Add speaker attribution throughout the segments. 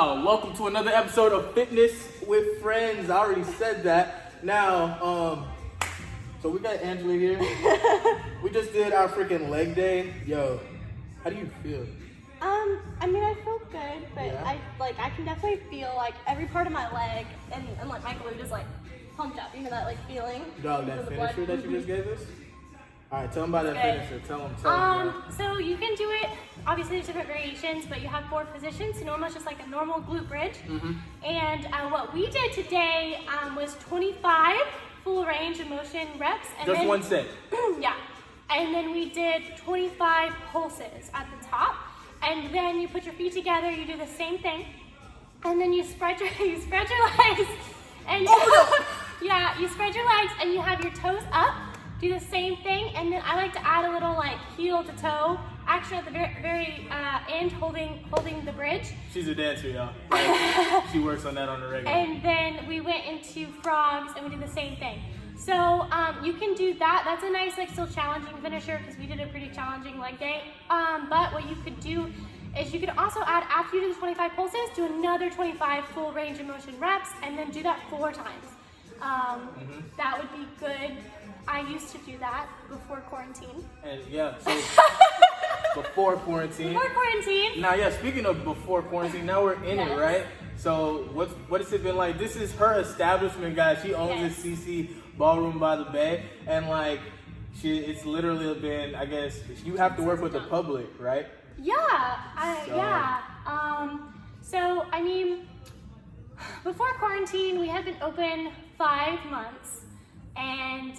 Speaker 1: y'all. Welcome to another episode of Fitness with Friends. I already said that. Now, so we got Angela here. We just did our freaking leg day. Yo, how do you feel?
Speaker 2: I mean, I feel good, but
Speaker 1: Yeah.
Speaker 2: I can definitely feel like every part of my leg and like my glute is like pumped up. You know that like feeling?
Speaker 1: Dog, that
Speaker 2: for the blood?
Speaker 1: finisher that you just gave us? All right, tell them about that
Speaker 2: Okay.
Speaker 1: finisher. Tell them.
Speaker 2: So you can do it, obviously there's different variations, but you have 4 positions. So normal is just like a normal glute bridge. And what we did today was 25 full range of motion reps. And
Speaker 1: Just
Speaker 2: then,
Speaker 1: one set.
Speaker 2: Yeah. And then we did 25 pulses at the top. And then you put your feet together, you do the same thing. And then you spread your legs. And yeah, you spread your legs and you have your toes up. Do the same thing, and then I like to add a little like heel to toe action at the very end, holding the bridge.
Speaker 1: She's a dancer, y'all. Like, she works on that on the regular.
Speaker 2: And then we went into frogs, and we did the same thing. So you can do that. That's a nice, like, still challenging finisher because we did a pretty challenging leg day. But what you could do is you could also add, after you do the 25 pulses, do another 25 full range of motion reps, and then do that 4 times. That would be good. I used to do that before quarantine.
Speaker 1: And yeah, so before quarantine.
Speaker 2: Before quarantine.
Speaker 1: Now, yeah, speaking of before quarantine, now we're in it, right? So what has it been like? This is her establishment, guys. She owns
Speaker 2: Yes.
Speaker 1: this CC Ballroom by the Bay, and like, it's literally been, I guess, you have to work with the public, right?
Speaker 2: Yeah, so I mean, before quarantine, we had been open 5 months. And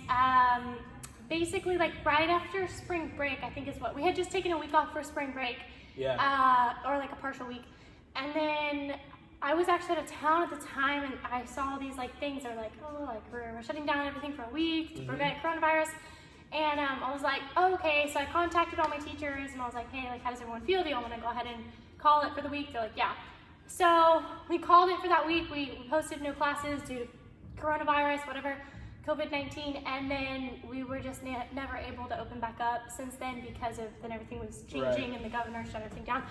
Speaker 2: basically, like right after spring break, I think is what we had just taken a week off for spring break, or like a partial week. And then I was actually out of town at the time, and I saw these like things. They're like, oh, like we're shutting down everything for a week to prevent coronavirus. And I was like, oh, okay. So I contacted all my teachers, and I was like, hey, like, how does everyone feel? Do you all want to go ahead and call it for the week? They're like, yeah. So we called it for that week. We posted no classes due to coronavirus, whatever. COVID-19, and then we were just never able to open back up since then because of then everything was changing and the governor shut everything down.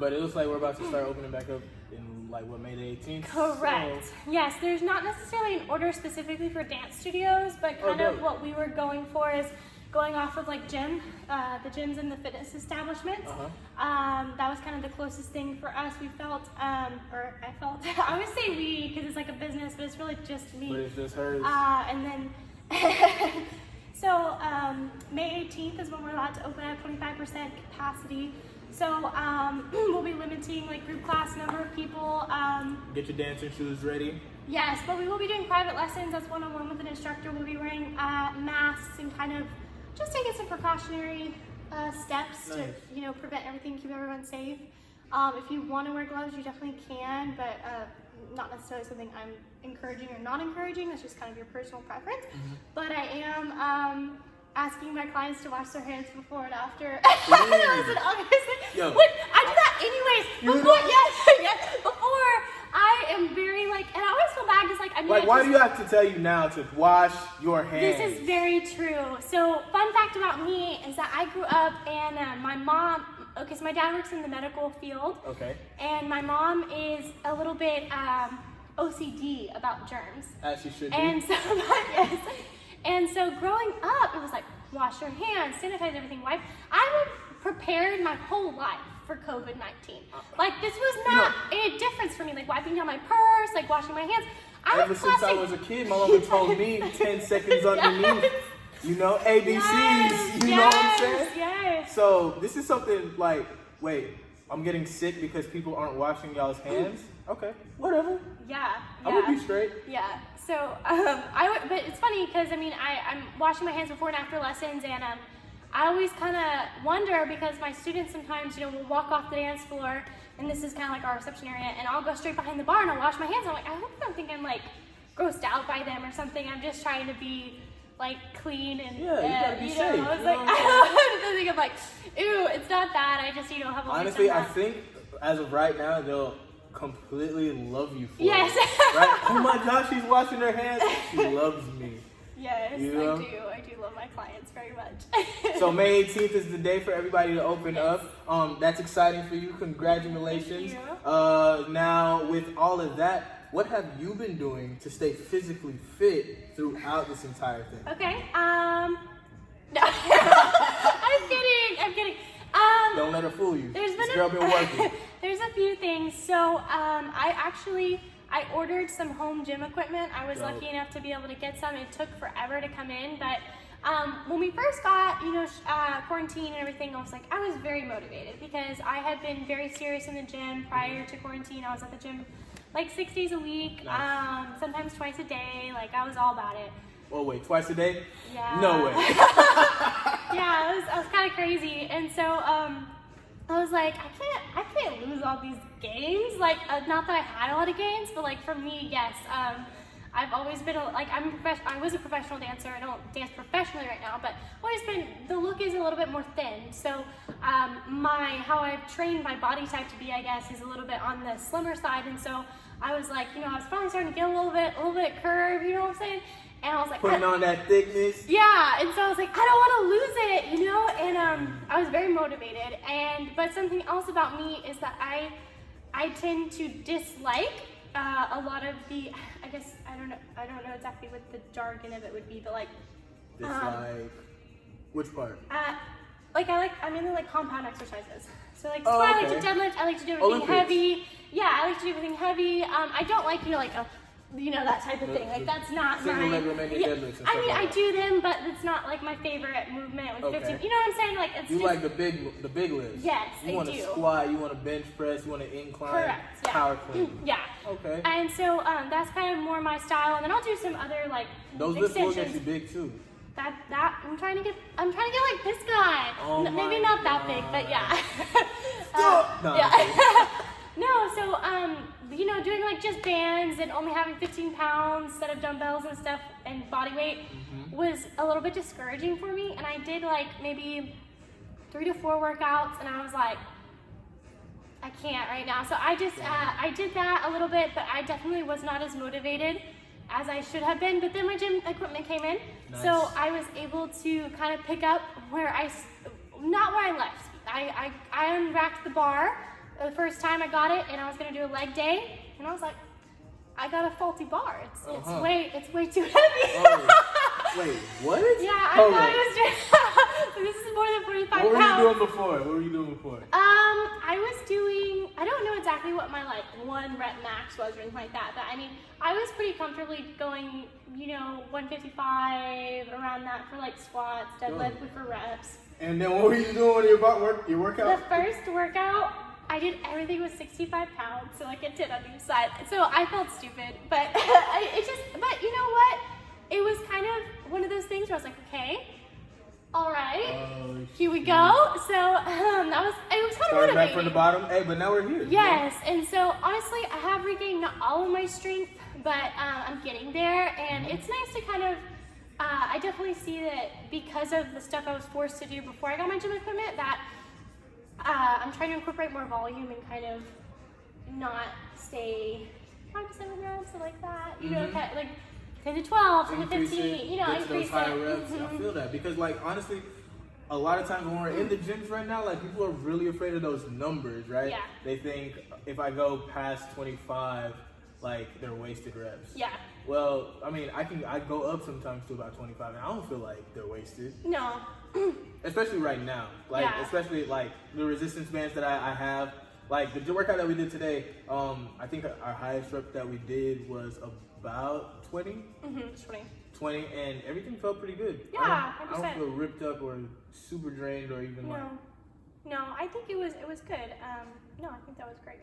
Speaker 1: But it looks like we're about to start opening back up in like what, May the 18th?
Speaker 2: Correct. So. Yes, there's not necessarily an order specifically for dance studios, but kind of what we were going for is going off of like the gyms and the fitness establishments. That was kind of the closest thing for us. We felt, or I felt, I always say we because it's like a business, but it's really just me.
Speaker 1: But it's just hers.
Speaker 2: And then, so May 18th is when we're allowed to open at 25% capacity. So we'll be limiting like group class number of people.
Speaker 1: Get your dancing shoes ready.
Speaker 2: Yes, but we will be doing private lessons. That's one-on-one with an instructor. We'll be wearing masks and kind of just taking some precautionary steps to, you know, prevent everything, keep everyone safe. If you want to wear gloves, you definitely can, but not necessarily something I'm encouraging or not encouraging. That's just kind of your personal preference. But I am asking my clients to wash their hands before and after. That was an obvious thing. But I do that anyways. Before I am very like, and I always feel bad because like, I mean,
Speaker 1: like, why do you have to tell you now to wash your hands?
Speaker 2: This is very true. So, fun fact about me is that I grew up and my mom, okay, so my dad works in the medical field. Okay. And my mom is a little bit OCD about germs.
Speaker 1: As she should be.
Speaker 2: And so, yes. And so growing up, it was like, wash your hands, sanitize everything, wipe. I was prepared my whole life for COVID-19. Like, this was not a difference for me, like wiping down my purse, like washing my hands.
Speaker 1: Ever since I was a kid, my mama told me 10 seconds underneath, you know, ABCs, you know what I'm saying?
Speaker 2: Yes.
Speaker 1: So this is something like, wait, I'm getting sick because people aren't washing y'all's hands? Okay, whatever.
Speaker 2: Yeah.
Speaker 1: I would be straight.
Speaker 2: Yeah. So, but it's funny because, I mean, I'm washing my hands before and after lessons, and I always kind of wonder because my students sometimes, you know, will walk off the dance floor, and this is kind of like our reception area, and I'll go straight behind the bar and I'll wash my hands. I'm like, I hope you don't think I'm like grossed out by them or something. I'm just trying to be like clean and
Speaker 1: you gotta be safe.
Speaker 2: I was like, I don't think I'm like, ew, it's not that. I just, you know, have a
Speaker 1: honestly, I think as of right now, they'll completely love you for it.
Speaker 2: Yes.
Speaker 1: Right? Oh my gosh, she's washing her hands. She loves me.
Speaker 2: Yes,
Speaker 1: You know?
Speaker 2: I do love my clients very much.
Speaker 1: So May 18th is the day for everybody to open up. That's exciting for you. Congratulations.
Speaker 2: Thank you.
Speaker 1: Now, with all of that, what have you been doing to stay physically fit throughout this entire thing?
Speaker 2: Okay. No. I'm kidding.
Speaker 1: Don't let her fool you.
Speaker 2: This
Speaker 1: girl been working.
Speaker 2: There's a few things. So, I ordered some home gym equipment. I was lucky enough to be able to get some. It took forever to come in, but when we first got, quarantine and everything, I was very motivated because I had been very serious in the gym prior to quarantine. I was at the gym like 6 days a week,
Speaker 1: Nice.
Speaker 2: sometimes twice a day. Like, I was all about it.
Speaker 1: Oh wait, twice a day?
Speaker 2: Yeah.
Speaker 1: No way.
Speaker 2: Yeah, I was kind of crazy, and so I was like, I can't lose all these gains. Like, not that I had a lot of gains, but like for me, yes. I've always been I was a professional dancer. I don't dance professionally right now, but always been, the look is a little bit more thin. So how I've trained my body type to be, I guess, is a little bit on the slimmer side. And so I was like, I was finally starting to get a little bit curve, you know what I'm saying? And I was like,
Speaker 1: putting on that thickness.
Speaker 2: Yeah, and so I was like, I don't want to lose it, And I was very motivated. But something else about me is that I tend to dislike a lot of the, I guess, I don't know exactly what the jargon of it would be, but like.
Speaker 1: Dislike. Which part?
Speaker 2: I mainly like compound exercises. So like,
Speaker 1: Oh,
Speaker 2: I
Speaker 1: okay.
Speaker 2: like to deadlift. I like to do everything
Speaker 1: Olympics.
Speaker 2: heavy. Yeah, I like to do everything heavy. I don't like that type of thing. Like, that's not
Speaker 1: single
Speaker 2: my.
Speaker 1: leg romantic deadlifts and
Speaker 2: I
Speaker 1: stuff
Speaker 2: mean,
Speaker 1: like
Speaker 2: I
Speaker 1: that.
Speaker 2: do them, but it's not like my favorite movement with
Speaker 1: Okay.
Speaker 2: 15. You know what I'm saying? Like, it's
Speaker 1: You
Speaker 2: just,
Speaker 1: like the big lifts.
Speaker 2: Yes,
Speaker 1: You
Speaker 2: I
Speaker 1: want
Speaker 2: do.
Speaker 1: to squat, you want to bench press, you want to incline,
Speaker 2: Correct. Yeah.
Speaker 1: power clean.
Speaker 2: Yeah.
Speaker 1: Okay.
Speaker 2: And so that's kind of more my style, and then I'll do some other like
Speaker 1: Those lifts will
Speaker 2: extensions.
Speaker 1: get you big too.
Speaker 2: That I'm trying to get like this guy.
Speaker 1: Oh
Speaker 2: Maybe
Speaker 1: my
Speaker 2: not that big,
Speaker 1: God.
Speaker 2: but yeah.
Speaker 1: No,
Speaker 2: Yeah. No, so doing like just bands and only having 15 pounds instead of dumbbells and stuff and body weight was a little bit discouraging for me. And I did like maybe 3 to 4 workouts, and I was like, I can't right now. So I just I did that a little bit, but I definitely was not as motivated as I should have been. But then my gym equipment came in,
Speaker 1: Nice.
Speaker 2: so I was able to kind of pick up not where I left. I unracked the bar the first time I got it, and I was gonna do a leg day, and I was like, I got a faulty bar. It's way too heavy.
Speaker 1: Oh, wait, what?
Speaker 2: Yeah, I
Speaker 1: Hold
Speaker 2: thought
Speaker 1: on.
Speaker 2: it was this is more than 45
Speaker 1: What were
Speaker 2: pounds.
Speaker 1: you doing before?
Speaker 2: I was doing, I don't know exactly what my like 1 rep max was or anything like that, but I mean, I was pretty comfortably going, 155, around that for like squats, deadlift for reps.
Speaker 1: And then what were you doing in your workout?
Speaker 2: The first workout, I did everything with 65 pounds, so like a 10 on each side. So I felt stupid, but but you know what? It was kind of one of those things where I was like, okay, all right, here we go. So it was kind of
Speaker 1: Started
Speaker 2: motivating.
Speaker 1: back from the bottom. Hey, but now we're here.
Speaker 2: Yes, and so honestly, I have regained not all of my strength, but I'm getting there, and it's nice to kind of. I definitely see that because of the stuff I was forced to do before I got my gym equipment, that I'm trying to incorporate more volume and kind of not stay 5 to 7 reps or like that. You know, kind of like 10 to 12, 10 to 15.
Speaker 1: Get to
Speaker 2: Increase
Speaker 1: those higher
Speaker 2: it.
Speaker 1: reps. I feel that because, like, honestly, a lot of times when we're in the gyms right now, like, people are really afraid of those numbers, right?
Speaker 2: Yeah.
Speaker 1: They think if I go past 25, like, they're wasted reps.
Speaker 2: Yeah.
Speaker 1: Well, I mean, I go up sometimes to about 25, and I don't feel like they're wasted.
Speaker 2: No.
Speaker 1: Especially right now. Like,
Speaker 2: Yeah.
Speaker 1: especially, like, the resistance bands that I have. Like, the workout that we did today, I think our highest rep that we did was about 20. 20, and everything felt pretty good.
Speaker 2: Yeah,
Speaker 1: I don't feel ripped up or super drained or even like...
Speaker 2: No, I think it was good. No, I think that was great.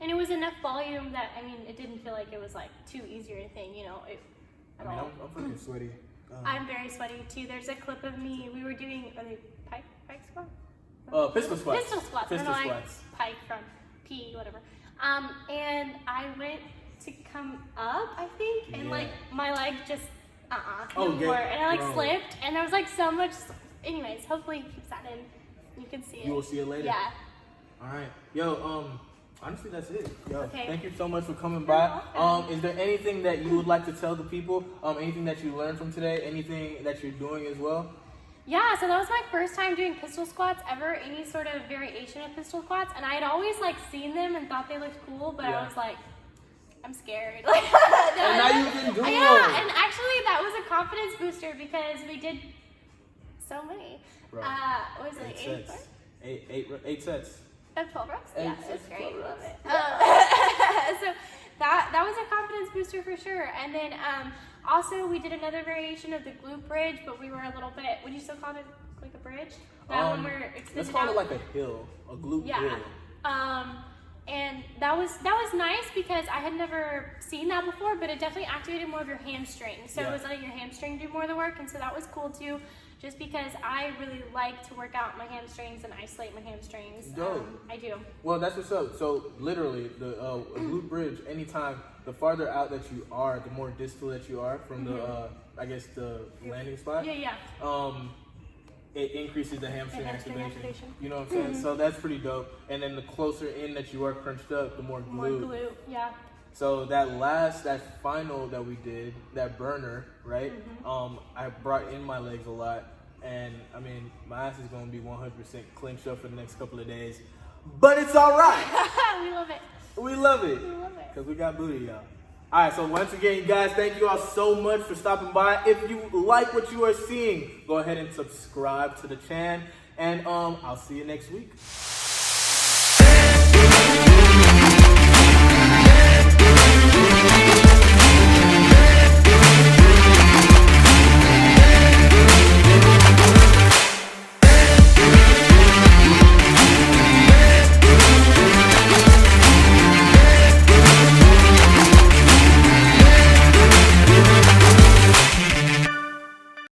Speaker 2: And it was enough volume that, I mean, it didn't feel like it was like too easy or anything, at all.
Speaker 1: I'm fucking sweaty.
Speaker 2: I'm very sweaty too. There's a clip of me, we were doing, are they pike squats?
Speaker 1: Pistol squats.
Speaker 2: Pistol squats.
Speaker 1: Pistol
Speaker 2: I don't know,
Speaker 1: squats.
Speaker 2: Pike from P, whatever. And I went to come up, I think, and like my leg just, no more. And I like slipped, and there was like so much, anyways, hopefully he keeps that in. You can see it.
Speaker 1: You will see it later.
Speaker 2: Yeah.
Speaker 1: All right. Yo, Honestly, that's it. Yo,
Speaker 2: Okay.
Speaker 1: thank you so much for coming
Speaker 2: You're
Speaker 1: by.
Speaker 2: welcome.
Speaker 1: Is there anything that you would like to tell the people? Anything that you learned from today? Anything that you're doing as well?
Speaker 2: Yeah, so that was my first time doing pistol squats ever, any sort of variation of pistol squats, and I had always like seen them and thought they looked cool, but
Speaker 1: Yeah.
Speaker 2: I was like, I'm scared. Like,
Speaker 1: And now you can do
Speaker 2: yeah,
Speaker 1: them.
Speaker 2: and actually that was a confidence booster because we did so many.
Speaker 1: Bro,
Speaker 2: What was it, like
Speaker 1: 8 sets. 8 sets.
Speaker 2: 12 reps?
Speaker 1: Eight
Speaker 2: Yeah,
Speaker 1: sets,
Speaker 2: it's great.
Speaker 1: 12
Speaker 2: Love
Speaker 1: reps.
Speaker 2: it. So that was a confidence booster for sure. And then also we did another variation of the glute bridge, but we were a little bit, would you still call it like a bridge? That when we're extended
Speaker 1: Let's call
Speaker 2: out.
Speaker 1: it like a hill, a glute
Speaker 2: Yeah.
Speaker 1: hill.
Speaker 2: And that was nice because I had never seen that before, but it definitely activated more of your hamstrings. So
Speaker 1: Yeah.
Speaker 2: it was letting your hamstring do more of the work, and so that was cool too. Just because I really like to work out my hamstrings and isolate my hamstrings.
Speaker 1: Dope.
Speaker 2: I do.
Speaker 1: Well, that's what's up. So literally, the glute bridge. Anytime the farther out that you are, the more distal that you are from the, I guess the landing spot.
Speaker 2: Yeah.
Speaker 1: It increases the hamstring
Speaker 2: hamstring
Speaker 1: activation.
Speaker 2: activation.
Speaker 1: You know what I'm saying? So that's pretty dope. And then the closer in that you are crunched up, the more glute.
Speaker 2: More glute. Yeah.
Speaker 1: So that final that we did, that burner, right? I brought in my legs a lot, and I mean, my ass is gonna be 100% clenched up for the next couple of days, but it's all right.
Speaker 2: We love it.
Speaker 1: We love it,
Speaker 2: We love it.
Speaker 1: cause we got booty, y'all. All right, so once again, you guys, thank you all so much for stopping by. If you like what you are seeing, go ahead and subscribe to the channel, and I'll see you next week.